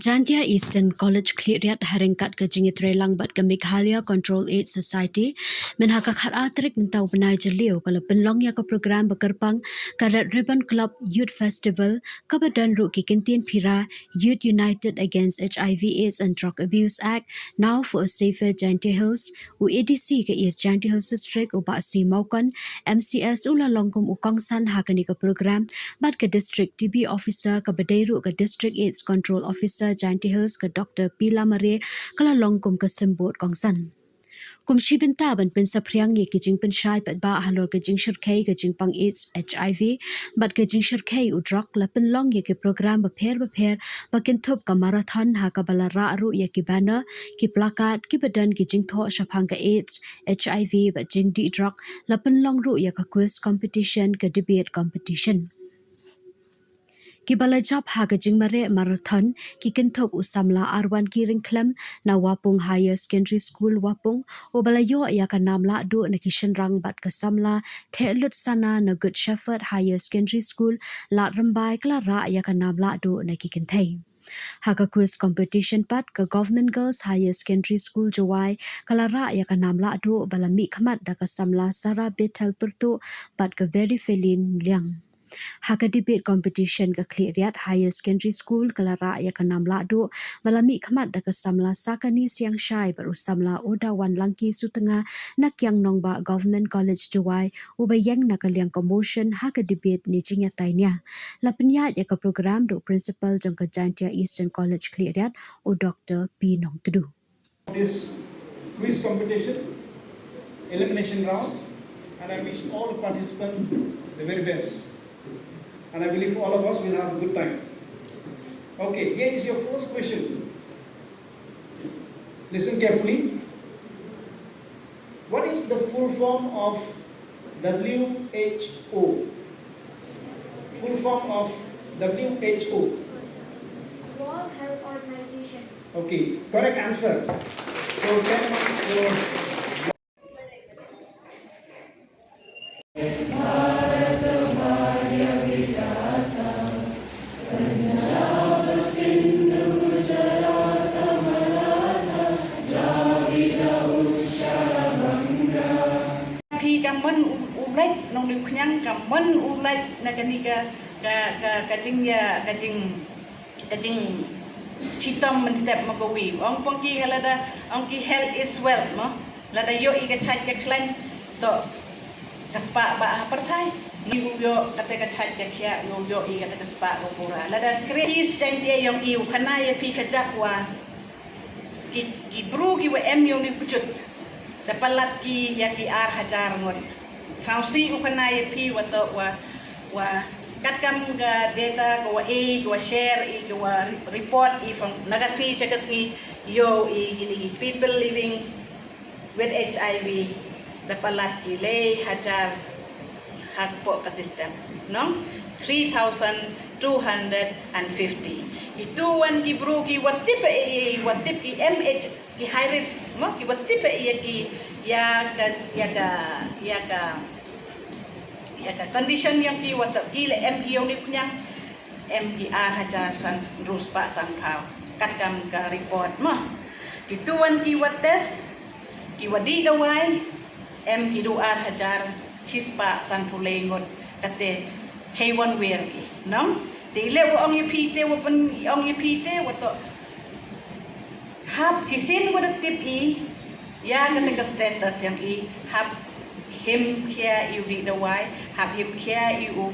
Jantia Eastern College Khliehriat haringkat ke jingit relang bat ke Meghalaya Control Aid Society menhaka khat atrik mentau benai jelio kalau pynlong ya ke program bekerpang ke Red Ribbon Club Youth Festival ke badan ru ki kintin pira Youth United Against HIV AIDS and Drug Abuse Act Now for a Safer Jantia Hills UADC ke East Jantia Hills District uba si maukan MCS ula longkum ukongsan hakani ke program bat ke District TB Officer ke badairu ke District AIDS Control Officer Jantia Hills ke Dr. Pila Mare kala longkum ke sembut kongsan. Kumshi binta ban pinsa priang ye kijing pensyai pat ba halor kijing syirkai kijing pang AIDS HIV bat kijing syirkai udrak la penlong ye ki program bapher bakin thup ka marathon ha ka bala ra ru ye ki banner ki plakat ki badan kijing tho shapang ka AIDS HIV bat jing di drak la penlong ru ye ka quiz competition ka debate competition. Ki balajap ha ka jingmare marathon ki kinthop usamla R1 ki ringklam na Wapung Higher Secondary School Wapung o balayo ya ka namla do na kishan rang bat ka samla thelut sana na Good Shepherd Higher Secondary School la rambai kla ra ya ka namla do na ki kinthai. Haka quiz competition pat ka Government Girls Higher Secondary School Jawai kalara ya ka namla do balami khamat da ka samla Sarah Bethel Pertu pat ka Very Felin Liang. Haka debate competition ka Khliehriat Higher Secondary School kalara ya ka namla do balami khamat da ka samla Sakani Siang Shai baru samla Oda Wan Langki Sutenga nak yang nongba Government College Jawai ubayang na kaliang commotion haka debate ni jingya tainya la penyat ya ka program do principal jong ka Jantia Eastern College Khliehriat o Dr. P Nong Tedu. This quiz competition elimination round, and I wish all the participants the very best. And I believe all of us will have a good time. Okay, here is your first question. Listen carefully. What is the full form of WHO? Full form of WHO. World Health Organization. Okay, correct answer. So 10 marks for kaman ulai nong liu kenyang kaman ulai naganika kajing citam menstep magawi ong pongki halada ongki health is wealth no lada yo iga chat ke klan to kaspa ba aparthai ni yo kata ka chat ke kya yo iga kata kaspa go pura lada kris jantia yong iu kana ya pi kajakwa ki bru ki wa em yong ni pucut dapalat ki ya ki ar hajar ngot sausi ukana ya pi wa katkam ga data ko ko share ko report from nagasi chakasi yo gili people living with HIV dapalat ki le hajar hakpo ka system no 3,250 itu wan ki bro ki watip ki MH ki high risk mo ki watip ki ya condition yang ki watap ki le MK yang ni punya MKR hajar san ruspa san kau katkam ka report mo itu wan ki wates ki wadi dawai MK duar hajar chispa san pulengot kate Chaiwan wear ki no dile wo ong yipite wo pen ong yipite wo to hab chisin wo tip I ya kata status yang I hab him kia you di dawai hab him kia you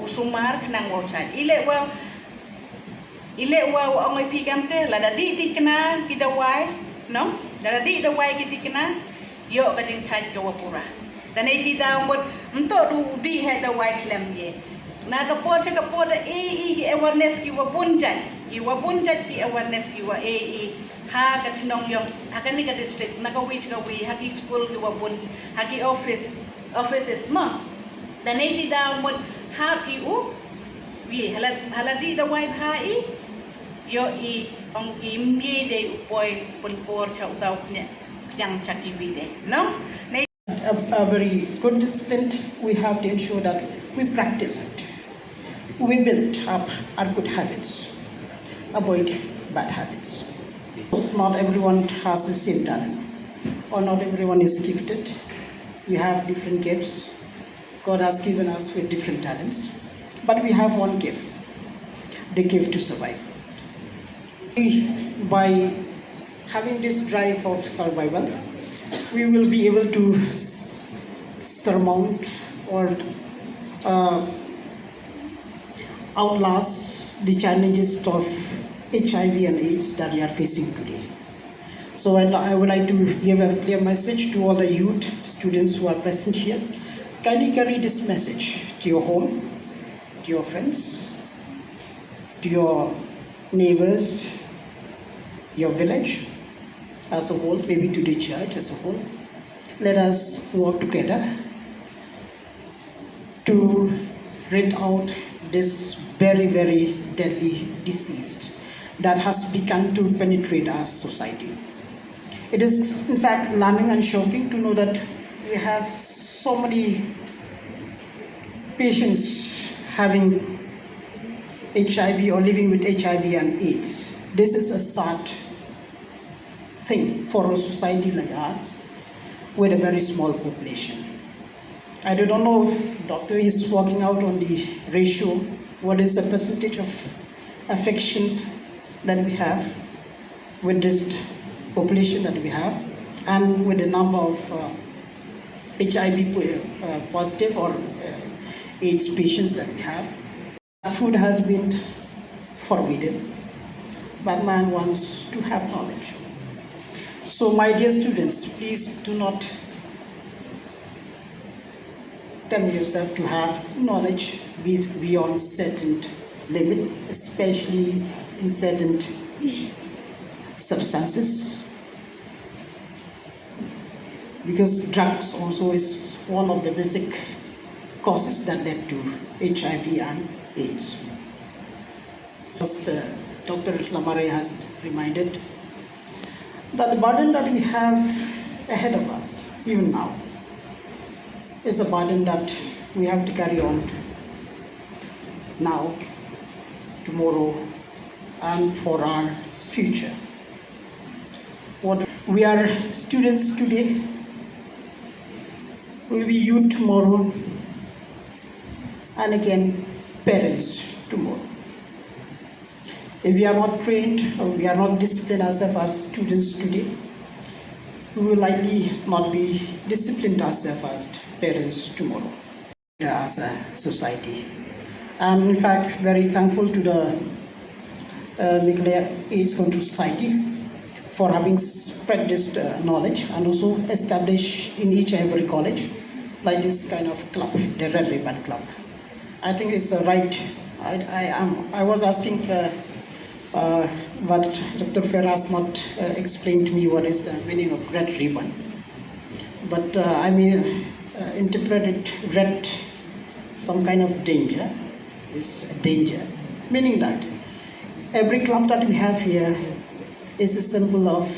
usumar kenang wo chat ile wo ong yipi kamte la dadi ti kena ki dawai no la dadi dawai ki ti kena yo kajing chat ko pura dan iti daw mo nto du di he dawai klem ye na kapor ki awareness ki wabunjat ki awareness ki wa ha ka chinong yong hakani ka district na ka wi haki school ki wabun haki offices mo dan iti daw mo ha pi wi haladi dawai ha yo ong imye de upoy punpor cha utaw nya yang chaki de no a very good discipline, we have to ensure that we practice it. We build up our good habits. avoid bad habits. Not everyone has the same talent, or not everyone is gifted. We have different gifts. God has given us with different talents, but we have one gift, the gift to survive. By having this drive of survival, we will be able to surmount or outlast the challenges of HIV and AIDS that we are facing today. So I would like to give a clear message to all the youth students who are present here. Kindly carry this message to your home, to your friends, to your neighbors, your village as a whole, maybe to the church as a whole. Let us work together to rid out this very, very deadly disease that has begun to penetrate our society. It is in fact alarming and shocking to know that we have so many patients having HIV or living with HIV and AIDS. This is a sad thing for a society like us with a very small population. I don't know if doctor is working out on the ratio, what is the percentage of affection that we have with this population that we have, and with the number of HIV positive or AIDS patients that we have. Food has been forbidden, but man wants to have knowledge. So my dear students, please do not tell yourself to have knowledge beyond certain limit, especially in certain substances, because drugs also is one of the basic causes that led to HIV and AIDS. As Dr. Lamare has reminded, that the burden that we have ahead of us, even now, is a burden that we have to carry on now, tomorrow, and for our future. We are students today, we will be youth tomorrow, and again parents tomorrow. If we are not trained or we are not disciplined ourselves as students today, we will likely not be disciplined ourselves as parents tomorrow, as a society. I'm in fact very thankful to the AIDS Control Society for having spread this knowledge and also established in each and every college like this kind of club, the Red Ribbon Club. I think it's right. I was asking, but Dr. Fer has not explained to me what is the meaning of red ribbon. But I may interpret it red, some kind of danger, is a danger, meaning that every club that we have here is a symbol of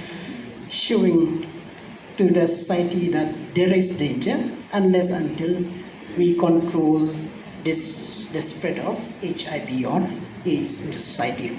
showing to the society that there is danger unless until we control the spread of HIV or AIDS in the society.